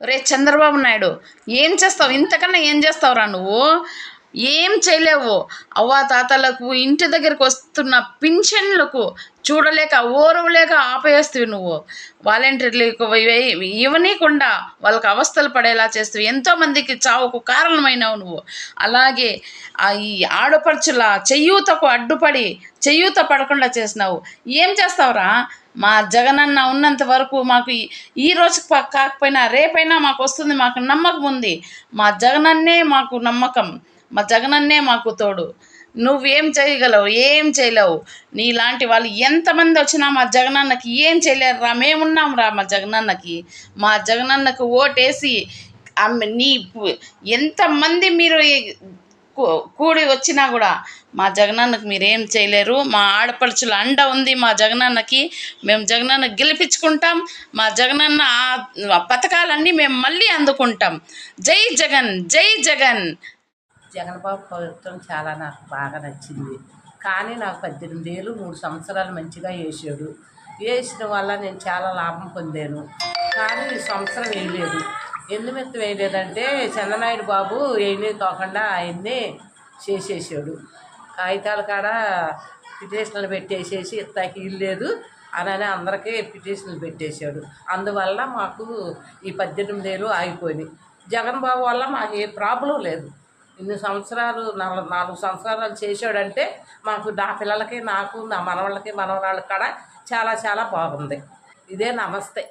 రే చంద్రబాబు నాయుడు, ఏం చేస్తావు? ఇంతకన్నా ఏం చేస్తావురా నువ్వు? ఏం చేయలేవు. అవ్వాతాతలకు ఇంటి దగ్గరికి వస్తున్న పింఛన్లకు చూడలేక ఓరవలేక ఆపేస్తవి నువ్వు. వాలంటీర్లకు ఇవ్వనీయకుండా వాళ్ళకి అవస్థలు పడేలా చేస్తూ ఎంతోమందికి చావుకు కారణమైనవు నువ్వు. అలాగే ఈ ఆడపడుచుల చెయ్యూతకు అడ్డుపడి చెయ్యూత పడకుండా చేసినావు. ఏం చేస్తావురా? మా జగనన్న ఉన్నంత వరకు మాకు ఈ రోజు కాకపోయినా రేపైనా మాకు వస్తుంది, మాకు నమ్మకం ఉంది. మా జగనన్నే మాకు నమ్మకం, మా జగనన్నే మాకు తోడు. నువ్వేం చేయగలవు? ఏం చేయలేవు. నీలాంటి వాళ్ళు ఎంతమంది వచ్చినా మా జగనన్నకి ఏం చేయలేరు రా. మేమున్నాం రా మా జగనన్నకి. మా జగనన్నకు ఓటేసి నీ ఎంతమంది మీరు కూడి వచ్చినా కూడా మా జగనన్నకు మీరేం చేయలేరు. మా ఆడపడుచుల అండ ఉంది మా జగనన్నకి. మేము జగనన్న గెలిపించుకుంటాం. మా జగనన్న పథకాలన్నీ మేము మళ్ళీ అందుకుంటాం. జై జగన్, జై జగన్. జగన్బాబు ప్రభుత్వం చాలా నాకు బాగా నచ్చింది. కానీ నాకు 18 ఏళ్ళు 3 సంవత్సరాలు మంచిగా వేసాడు. వేసిన వల్ల నేను చాలా లాభం పొందాను. కానీ ఈ సంవత్సరం వేయలేదు. ఎందుకు వేయలేదంటే చంద్రనాయుడు బాబు ఏమీ కాకుండా ఆయన్ని చేసేసాడు. కాగితాల కాడ పిటిషన్లు పెట్టేసేసి ఇస్తాకి ఇల్లేదు అని అందరికీ పిటిషన్లు పెట్టేశాడు. అందువల్ల మాకు ఈ 18 ఏళ్ళు ఆగిపోయినాయి. జగన్ బాబు వల్ల మాకు ఏ ప్రాబ్లం లేదు. ఇన్ని సంవత్సరాలు 4 సంవత్సరాలు చేసాడంటే మాకు నా పిల్లలకి, నాకు, నా మనవాళ్ళకి, మనవరాళ్ళకి కూడా చాలా చాలా బాగుంది. ఇదే నమస్తే.